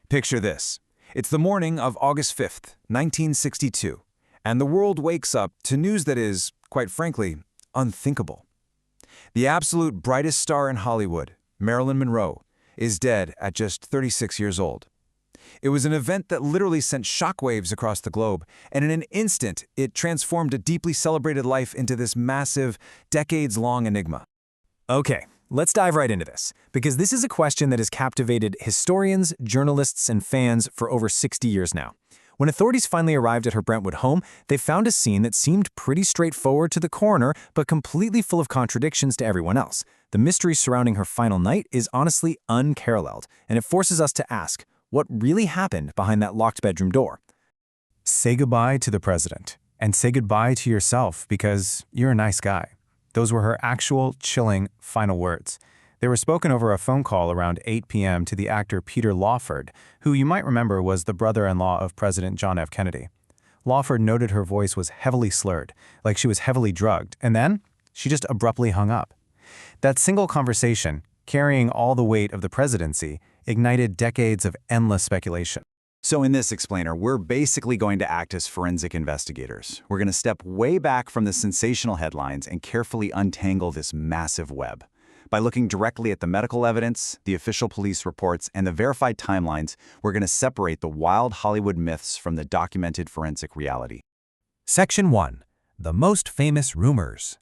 Picture this. It's the morning of August 5th, 1962, and the world wakes up to news that is, quite frankly, unthinkable. The absolute brightest star in Hollywood, Marilyn Monroe, is dead at just 36 years old. It was an event that literally sent shockwaves across the globe, and in an instant, it transformed a deeply celebrated life into this massive, decades-long enigma. Okay, let's dive right into this, because this is a question that has captivated historians, journalists, and fans for over 60 years now. When authorities finally arrived at her Brentwood home, they found a scene that seemed pretty straightforward to the coroner, but completely full of contradictions to everyone else. The mystery surrounding her final night is honestly unparalleled, and it forces us to ask, what really happened behind that locked bedroom door? Say goodbye to the president, and say goodbye to yourself because you're a nice guy. Those were her actual, chilling, final words. They were spoken over a phone call around 8 p.m. to the actor Peter Lawford, who you might remember was the brother-in-law of President John F. Kennedy. Lawford noted her voice was heavily slurred, like she was heavily drugged, and then she just abruptly hung up. That single conversation, carrying all the weight of the presidency, ignited decades of endless speculation. So in this explainer, we're basically going to act as forensic investigators. We're going to step way back from the sensational headlines and carefully untangle this massive web. By looking directly at the medical evidence, the official police reports, and the verified timelines, we're going to separate the wild Hollywood myths from the documented forensic reality. Section 1. The most famous rumors.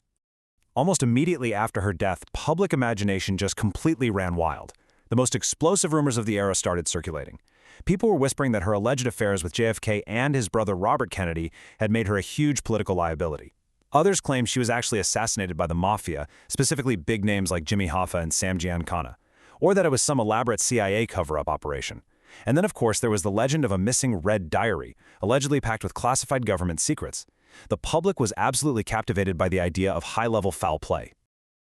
Almost immediately after her death, public imagination just completely ran wild. The most explosive rumors of the era started circulating. People were whispering that her alleged affairs with JFK and his brother Robert Kennedy had made her a huge political liability. Others claimed she was actually assassinated by the mafia, specifically big names like Jimmy Hoffa and Sam Giancana, or that it was some elaborate CIA cover-up operation. And then, of course, there was the legend of a missing red diary, allegedly packed with classified government secrets. The public was absolutely captivated by the idea of high-level foul play.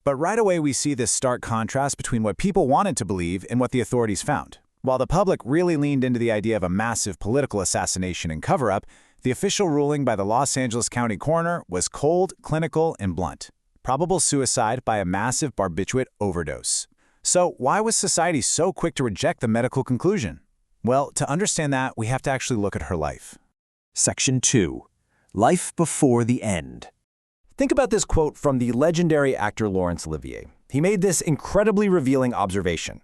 But right away we see this stark contrast between what people wanted to believe and what the authorities found. While the public really leaned into the idea of a massive political assassination and cover-up, the official ruling by the Los Angeles County coroner was cold, clinical, and blunt. Probable suicide by a massive barbiturate overdose. So why was society so quick to reject the medical conclusion? Well, to understand that, we have to actually look at her life. Section 2. Life before the end. Think about this quote from the legendary actor Laurence Olivier. He made this incredibly revealing observation.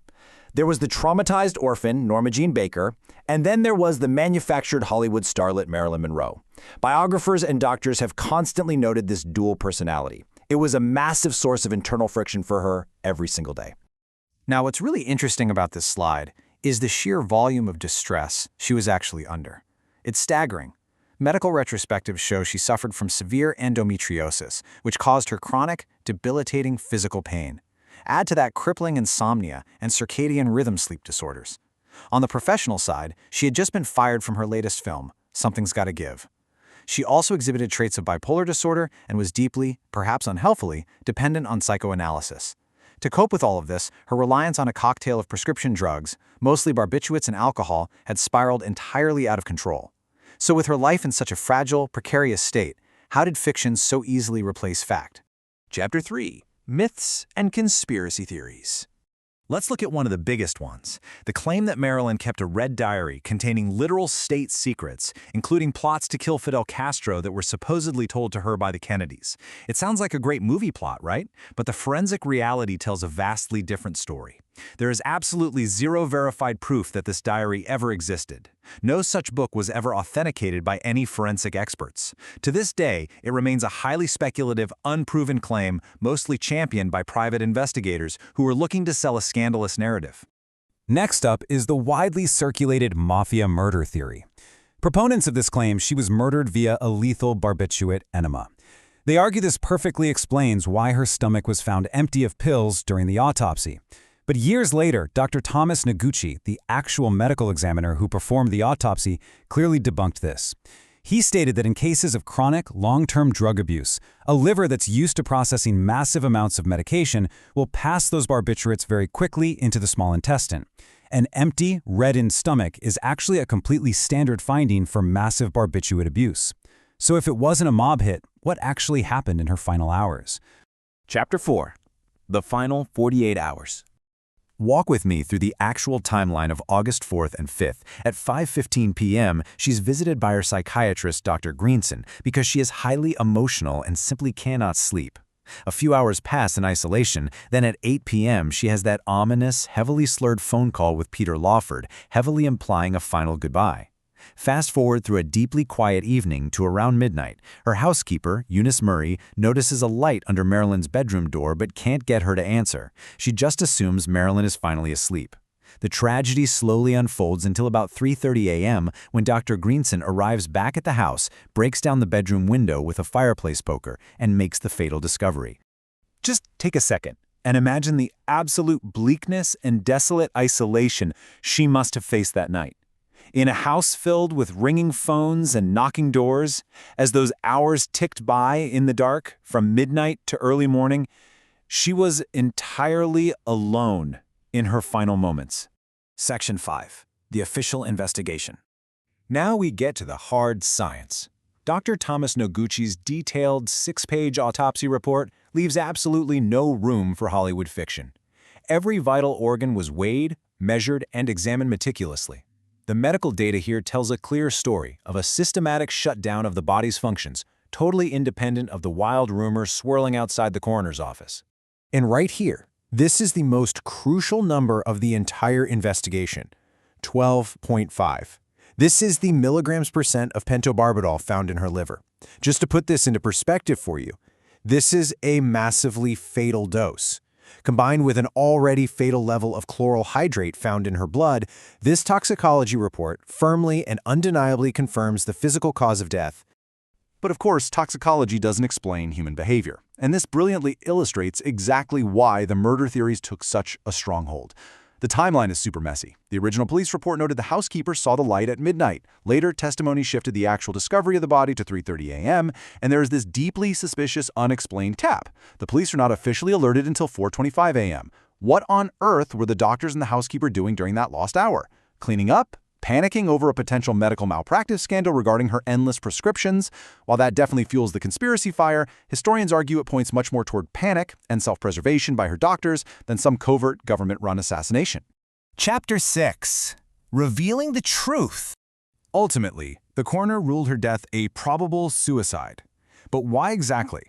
There was the traumatized orphan, Norma Jean Baker, and then there was the manufactured Hollywood starlet Marilyn Monroe. Biographers and doctors have constantly noted this dual personality. It was a massive source of internal friction for her every single day. Now, what's really interesting about this slide is the sheer volume of distress she was actually under. It's staggering. Medical retrospectives show she suffered from severe endometriosis, which caused her chronic, debilitating physical pain. Add to that crippling insomnia and circadian rhythm sleep disorders. On the professional side, she had just been fired from her latest film, Something's Gotta Give. She also exhibited traits of bipolar disorder and was deeply, perhaps unhealthily, dependent on psychoanalysis. To cope with all of this, her reliance on a cocktail of prescription drugs, mostly barbiturates and alcohol, had spiraled entirely out of control. So with her life in such a fragile, precarious state, how did fiction so easily replace fact? Chapter 3. Myths and conspiracy theories. Let's look at one of the biggest ones, the claim that Marilyn kept a red diary containing literal state secrets, including plots to kill Fidel Castro that were supposedly told to her by the Kennedys. It sounds like a great movie plot, right? But the forensic reality tells a vastly different story. There is absolutely zero verified proof that this diary ever existed. No such book was ever authenticated by any forensic experts. To this day, it remains a highly speculative, unproven claim, mostly championed by private investigators who are looking to sell a scandalous narrative. Next up is the widely circulated mafia murder theory. Proponents of this claim she was murdered via a lethal barbiturate enema. They argue this perfectly explains why her stomach was found empty of pills during the autopsy. But years later, Dr. Thomas Noguchi, the actual medical examiner who performed the autopsy, clearly debunked this. He stated that in cases of chronic, long-term drug abuse, a liver that's used to processing massive amounts of medication will pass those barbiturates very quickly into the small intestine. An empty, reddened stomach is actually a completely standard finding for massive barbiturate abuse. So if it wasn't a mob hit, what actually happened in her final hours? Chapter 4. The Final 48 Hours. Walk with me through the actual timeline of August 4th and 5th. At 5:15 p.m., she's visited by her psychiatrist, Dr. Greenson, because she is highly emotional and simply cannot sleep. A few hours pass in isolation, then at 8 p.m. she has that ominous, heavily slurred phone call with Peter Lawford, heavily implying a final goodbye. Fast forward through a deeply quiet evening to around midnight. Her housekeeper, Eunice Murray, notices a light under Marilyn's bedroom door but can't get her to answer. She just assumes Marilyn is finally asleep. The tragedy slowly unfolds until about 3:30 a.m. when Dr. Greenson arrives back at the house, breaks down the bedroom window with a fireplace poker, and makes the fatal discovery. Just take a second and imagine the absolute bleakness and desolate isolation she must have faced that night. In a house filled with ringing phones and knocking doors, as those hours ticked by in the dark from midnight to early morning, she was entirely alone in her final moments. Section 5. The official investigation. Now we get to the hard science. Dr. Thomas Noguchi's detailed 6-page autopsy report leaves absolutely no room for Hollywood fiction. Every vital organ was weighed, measured, and examined meticulously. The medical data here tells a clear story of a systematic shutdown of the body's functions, totally independent of the wild rumors swirling outside the coroner's office. And right here, this is the most crucial number of the entire investigation, 12.5. This is the milligrams percent of pentobarbital found in her liver. Just to put this into perspective for you, this is a massively fatal dose. Combined with an already fatal level of chloral hydrate found in her blood, this toxicology report firmly and undeniably confirms the physical cause of death. But of course, toxicology doesn't explain human behavior, and this brilliantly illustrates exactly why the murder theories took such a stronghold. The timeline is super messy. The original police report noted the housekeeper saw the light at midnight. Later, testimony shifted the actual discovery of the body to 3:30 a.m., and there is this deeply suspicious unexplained tap. The police are not officially alerted until 4:25 a.m. What on earth were the doctors and the housekeeper doing during that lost hour? Cleaning up? Panicking over a potential medical malpractice scandal regarding her endless prescriptions? While that definitely fuels the conspiracy fire, historians argue it points much more toward panic and self-preservation by her doctors than some covert government-run assassination. Chapter 6. Revealing the truth. Ultimately, the coroner ruled her death a probable suicide. But why exactly?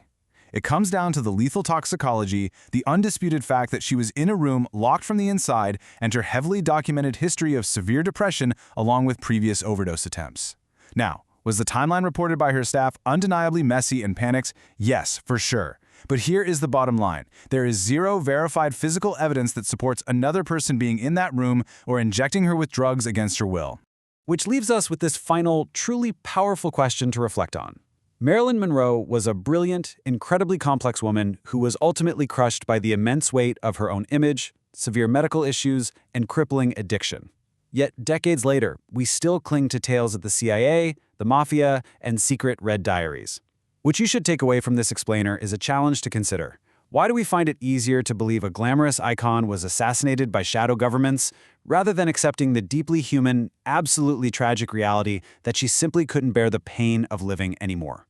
It comes down to the lethal toxicology, the undisputed fact that she was in a room locked from the inside, and her heavily documented history of severe depression along with previous overdose attempts. Now, was the timeline reported by her staff undeniably messy and panicked? Yes, for sure. But here is the bottom line. There is zero verified physical evidence that supports another person being in that room or injecting her with drugs against her will. Which leaves us with this final, truly powerful question to reflect on. Marilyn Monroe was a brilliant, incredibly complex woman who was ultimately crushed by the immense weight of her own image, severe medical issues, and crippling addiction. Yet decades later, we still cling to tales of the CIA, the mafia, and secret red diaries. What you should take away from this explainer is a challenge to consider. Why do we find it easier to believe a glamorous icon was assassinated by shadow governments, rather than accepting the deeply human, absolutely tragic reality that she simply couldn't bear the pain of living anymore?